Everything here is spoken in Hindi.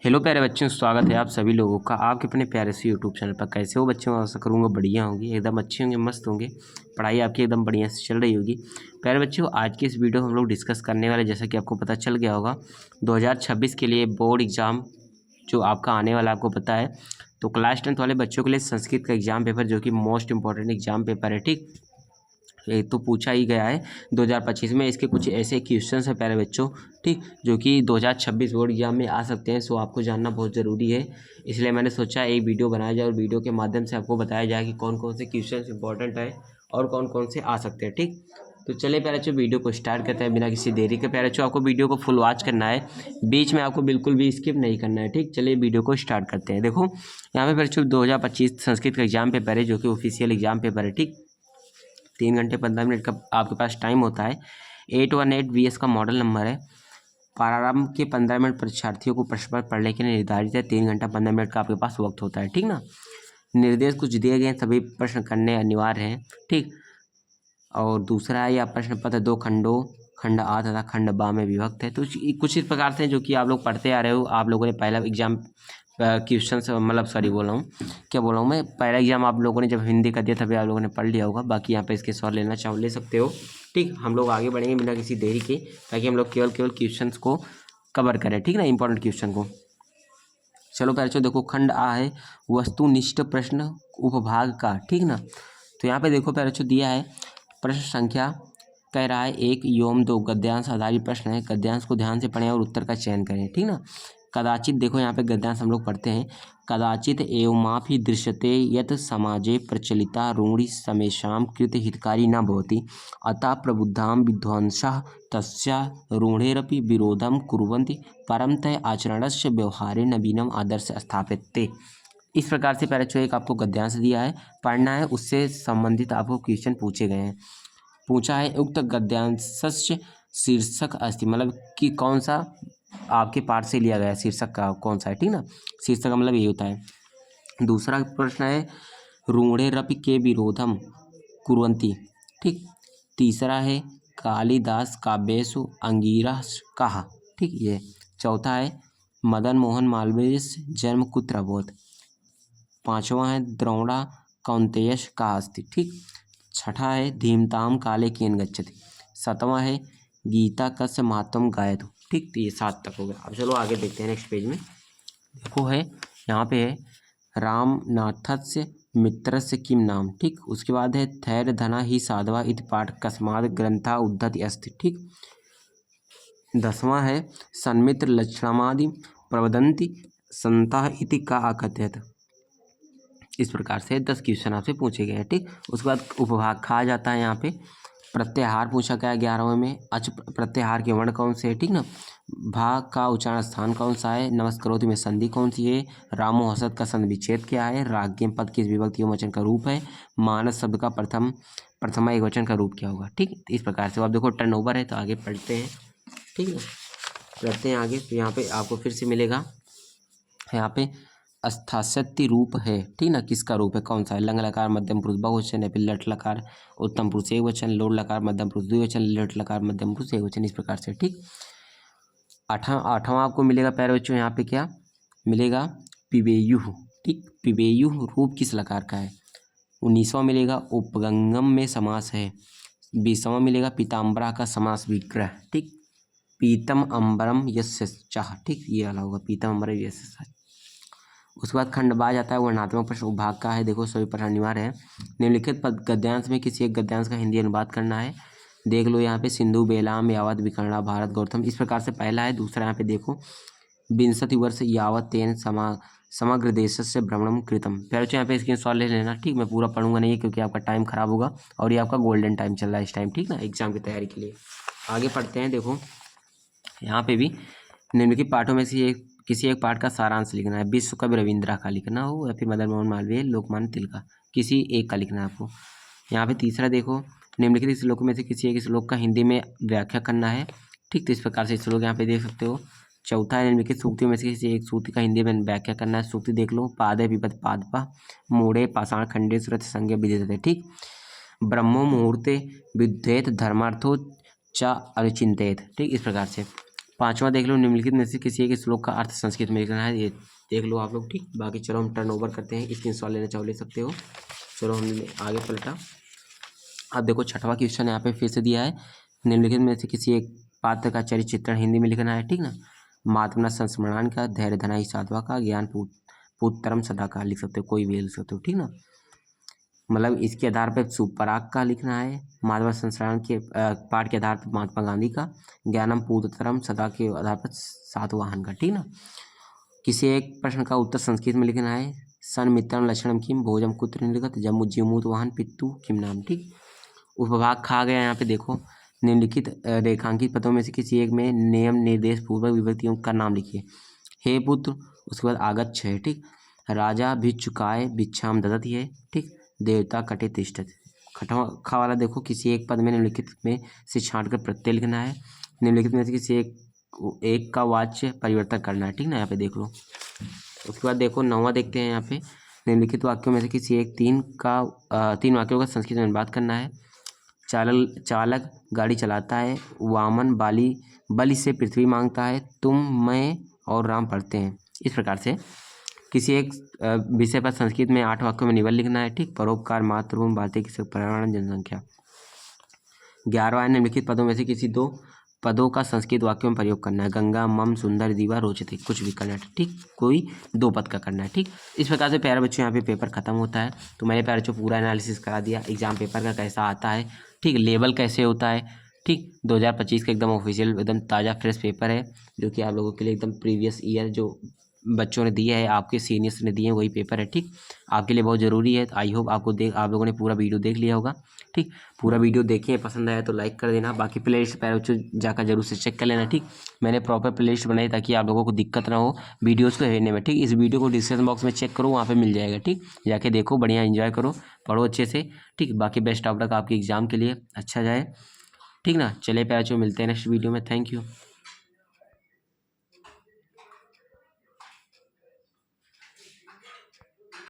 हेलो प्यारे बच्चों, स्वागत है आप सभी लोगों का आपके अपने प्यारे से यूट्यूब चैनल पर। कैसे हो बच्चों? आशा करूँगा बढ़िया होंगे, एकदम अच्छे होंगे, मस्त होंगे, पढ़ाई आपकी एकदम बढ़िया से चल रही होगी। प्यारे बच्चों, आज की इस वीडियो में हम लोग डिस्कस करने वाले, जैसा कि आपको पता चल गया होगा, 2026 के लिए बोर्ड एग्ज़ाम जो आपका आने वाला आपको पता है। तो क्लास 10th वाले बच्चों के लिए संस्कृत का एग्ज़ाम पेपर, जो कि मोस्ट इंपॉर्टेंट एग्ज़ाम पेपर है, ठीक। ये तो पूछा ही गया है 2025 में। इसके कुछ ऐसे क्वेश्चंस हैं प्यारे बच्चों, ठीक, जो कि 2026 बोर्ड एग्जाम में आ सकते हैं। सो आपको जानना बहुत ज़रूरी है, इसलिए मैंने सोचा एक वीडियो बनाया जाए और वीडियो के माध्यम से आपको बताया जाए कि कौन कौन से क्वेश्चंस इंपॉर्टेंट है और कौन कौन से आ सकते हैं, ठीक। तो चलिए प्यारे बच्चों, वीडियो को स्टार्ट करते हैं बिना किसी देरी के। प्यारे बच्चों, आपको वीडियो को फुल वॉच करना है, बीच में आपको बिल्कुल भी स्किप नहीं करना है, ठीक। चलिए वीडियो को स्टार्ट करते हैं। देखो यहाँ पे प्यारे बच्चों 2025 संस्कृत का एग्जाम पेपर है, जो कि ऑफिशियल एग्जाम पेपर है, ठीक। 3 घंटे 15 मिनट का आपके पास टाइम होता है। 818 VS का मॉडल नंबर है। प्रारंभ के 15 मिनट परीक्षार्थियों को प्रश्न पत्र पढ़ने के लिए निर्धारित है। 3 घंटा 15 मिनट का आपके पास वक्त होता है, ठीक ना। निर्देश कुछ दिए गए हैं, सभी प्रश्न करने अनिवार्य हैं, ठीक। और दूसरा है, यह प्रश्न पत्र 2 खंडों, खंड आ तथा खंड बा में विभक्त है। तो कुछ इस प्रकार से जो कि आप लोग पढ़ते आ रहे हो, आप लोगों ने पहला एग्जाम क्वेश्चन मतलब सॉरी बोल रहा हूँ, क्या बोल रहा हूँ मैं, पहला एग्जाम आप लोगों ने जब हिंदी का दिया तभी आप लोगों ने पढ़ लिया होगा। बाकी यहाँ पे इसके सवाल लेना चाहो ले सकते हो, ठीक। हम लोग आगे बढ़ेंगे बिना किसी देरी के, ताकि हम लोग केवल क्वेश्चन को कवर करें, ठीक ना, इंपॉर्टेंट क्वेश्चन को। चलो बच्चों देखो, खंड आ है वस्तुनिष्ठ प्रश्न उपभाग का, ठीक ना। तो यहाँ पे देखो बच्चों दिया है प्रश्न संख्या, कह रहा है 1 एवं 2 गद्यांश आधारित प्रश्न है। गद्यांश को ध्यान से पढ़ें और उत्तर का चयन करें, ठीक ना। कदाचित देखो यहाँ पे गद्यांश हम लोग पढ़ते हैं। कदाचित एवमापि दृश्यते यत् समाजे प्रचलिता रूढ़ि समेषां कृते हितकारी न भवति, अतः प्रबुद्धां विद्वांसः तस्या रूढ़ेरपि विरोधं कुर्वन्ति, परं तय आचरणस्य व्यवहारे नवीनम आदर्श स्थापिते। इस प्रकार से पहले एक आपको गद्यांश दिया है, पढ़ना है, उससे संबंधित आपको क्वेश्चन पूछे गए हैं। पूछा है उक्त गद्यांशस्य शीर्षक अस्ति, मतलब कि कौन सा आपके पाठ से लिया गया है, शीर्षक का कौन सा है, ठीक ना। शीर्षक का मतलब ये होता है। दूसरा प्रश्न है रूढ़ेरपि के विरोधम कुर्वन्ति, ठीक। तीसरा है कालिदास काव्येषु अंगिरस कहा, ठीक ये। चौथा है मदन मोहन मालवीय जन्म कुत्र अभवत्। पांचवा है द्रोणा कौन्तेयश का अस्ति, ठीक। छठा है धीमताम काले केन गच्छति। सातवां है गीता कस्य महात्म गायतु, ठीक। तो ये 7 तक हो गया। अब चलो आगे देखते हैं नेक्स्ट पेज में। देखो है यहाँ पे है रामनाथस्य मित्रस्य किम नाम, ठीक। उसके बाद है थैर धना ही साधवा इति पाठ कस्माद ग्रंथा उद्धति अस्ति, ठीक। 10वां है सन्मित्र लक्षणादि प्रवदन्ति संता इति का आकथयत। इस प्रकार से 10 क्वेश्चन आपसे पूछे गए हैं, ठीक। उसके बाद उपभाग खा जाता है। यहाँ पे प्रत्याहार पूछा गया 11वें में। अच प्रत्याहार के वर्ण कौन से है, ठीक ना। भाग का उच्चारण स्थान कौन सा है। नमस्करोति में संधि कौन सी है। रामो हसत का संधि विच्छेद क्या है। राग्यम पद किस विभक्ति वचन का रूप है। मानस शब्द का प्रथमा एक वचन का रूप क्या होगा, ठीक। इस प्रकार से अब देखो टर्नओवर है, तो आगे पढ़ते हैं, ठीक है। पढ़ते हैं आगे। तो यहाँ पे आपको फिर से मिलेगा, यहाँ पे अस्थास्यति रूप है, ठीक ना। किसका रूप है, कौन सा है। लंग लकार मध्यम पुरुष बहुवचन है, फिर लट लकार उत्तम पुरुष एक वचन, लोट लकार मध्यम पुरुष द्विवचन, लट लकार मध्यम पुरुष एक वचन। इस प्रकार से, ठीक। आठवां आपको मिलेगा प्यारे बच्चों, यहाँ पे क्या मिलेगा, पिबेयुः, ठीक। पिबेयुः रूप किस लकार का है। 19वां मिलेगा उपगंगम में समास है। 20वां मिलेगा पीताम्बरा का समास विग्रह, ठीक। पीतम अम्बरम यस्य चाह, ठीक, ये वाला होगा पीतम अम्बरम यस्य चाह। उसके बाद खंड बा जाता है, वर्णात्मक प्रश्न उपभाग का है। देखो सभी प्रश्न अनिवार्य है। निम्नलिखित पद गद्यांश में किसी एक गद्यांश का हिंदी अनुवाद करना है। देख लो यहाँ पे सिंधु बेलाम यावत विकर्णा भारत गौतम, इस प्रकार से पहला है। दूसरा यहाँ पे देखो 20 वर्ष यावत तेन समग्र देश से भ्रमणम कृतम। फिर यहाँ पे इसके सवाल ले लेना, ठीक। मैं पूरा पढ़ूंगा नहीं, क्योंकि आपका टाइम खराब होगा और ये आपका गोल्डन टाइम चल रहा है इस टाइम, ठीक ना, एग्जाम की तैयारी के लिए। आगे पढ़ते हैं। देखो यहाँ पे भी निम्नलिखित पाठों में से किसी एक पाठ का सारांश लिखना है। विश्व कवि रविंद्र का लिखना हो या फिर मदन मोहन मालवीय, लोकमान्य तिलक का, किसी एक का लिखना है आपको। यहाँ पे तीसरा देखो निम्नलिखित श्लोक में से किसी एक श्लोक का हिंदी में व्याख्या करना है, ठीक। तो इस प्रकार से श्लोक यहाँ पे देख सकते हो। चौथा है निम्नलिखित सूक्तियों में से किसी एक सूक्ति का हिंदी में व्याख्या करना है। सूक्ति देख लो, पादे विपद पादपा मूढ़े पाषाण खंडे सुरथ संज्ञा विदितते, ठीक। ब्रह्मो मुहूर्ते विद्येत धर्मार्थो च अचिंतेत, ठीक। इस प्रकार से 5वां देख लो, निम्नलिखित में से किसी एक श्लोक का अर्थ संस्कृत में लिखना है। ये देख लो आप लोग, ठीक। बाकी चलो हम टर्न ओवर करते हैं, स्क्रीनशॉट लेना चाहो ले सकते हो। चलो हमने आगे पलटा। अब देखो 6वां क्वेश्चन यहाँ पे फिर से दिया है, निम्नलिखित में से किसी एक पात्र का चरित्र चित्रण हिंदी में लिखना है, ठीक ना। महात्मा संस्मरण का, धैर्य धनाई साधवा का, ज्ञान पुत्रम सदा का लिख सकते हो, कोई भी लिख सकते हो, ठीक ना। मतलब इसके आधार पर सुपराग का लिखना है, महात्मा संस्मरण के पाठ के आधार पर महात्मा गांधी का, ज्ञानम पुत्रम सदा के आधार पर सातवाहन का, ठीक ना। किसी एक प्रश्न का उत्तर संस्कृत में लिखना है, सन मित्रम लक्षणम किम भोजम कुत्र निलिखत जमुजीमूत वाहन पितु किम नाम, ठीक। उपभाग खा गया। यहाँ पे देखो, निम्नलिखित रेखांकित पदों में से किसी एक में नियम निर्देश पूर्वक विभक्तियों का नाम लिखिए। हे पुत्र, उसके बाद आगच्छ है, ठीक। राजा भिक्षुकाय भिक्षाम ददति है, ठीक। देवता कटे तिष्ठत। खा वाला देखो, किसी एक पद में निम्नलिखित में से छांटकर प्रत्यय लिखना है। निम्नलिखित में से किसी एक का वाच्य परिवर्तन करना है, ठीक ना। यहाँ पे देख लो। उसके बाद देखो 9वां देखते हैं। यहाँ पे निम्नलिखित वाक्यों में से किसी एक तीन वाक्यों का संस्कृत में अनुवाद करना है। चालक गाड़ी चलाता है, वामन बलि से पृथ्वी मांगता है, तुम मैं और राम पढ़ते हैं। इस प्रकार से किसी एक विषय पर संस्कृत में 8 वाक्यों में निबंध लिखना है, ठीक। परोपकार, मातृभूमि, भारतीय कृषि, पर्यावरण, जनसंख्या। 11वां, निम्नलिखित पदों में से किसी 2 पदों का संस्कृत वाक्यों में प्रयोग करना है। गंगा, मम, सुंदर, दीवा, रोचते, कुछ भी करना है, ठीक। कोई 2 पद का करना है, ठीक। इस प्रकार से प्यारे बच्चों यहाँ पे पेपर खत्म होता है। तो मैंने प्यारे बच्चों पूरा एनालिसिस करा दिया एग्जाम पेपर का कैसा आता है, ठीक। लेवल कैसे होता है, ठीक। 2025 का एकदम ऑफिशियल एकदम ताज़ा फ्रेश पेपर है, जो कि आप लोगों के लिए एकदम प्रीवियस ईयर जो बच्चों ने दिया है, आपके सीनियर्स ने दिए हैं, वही पेपर है, ठीक। आपके लिए बहुत ज़रूरी है। आई होप आप लोगों ने पूरा वीडियो देख लिया होगा, ठीक। पूरा वीडियो देखिए, पसंद आया तो लाइक कर देना। बाकी प्ले लिस्ट पर जाकर जरूर से चेक कर लेना, ठीक। मैंने प्रॉपर प्ले लिस्ट बनाई ताकि आप लोगों को दिक्कत ना हो वीडियोज़ को हेरने में, ठीक। इस वीडियो को डिस्क्रिप्शन बॉक्स में चेक करो, वहाँ पर मिल जाएगा, ठीक। जाके देखो, बढ़िया इन्जॉय करो, पढ़ो अच्छे से, ठीक। बाकी बेस्ट ऑफ लक आपके एग्जाम के लिए, अच्छा जाए, ठीक ना। चलिए प्यारे बच्चों, मिलते हैं नेक्स्ट वीडियो में। Thank you.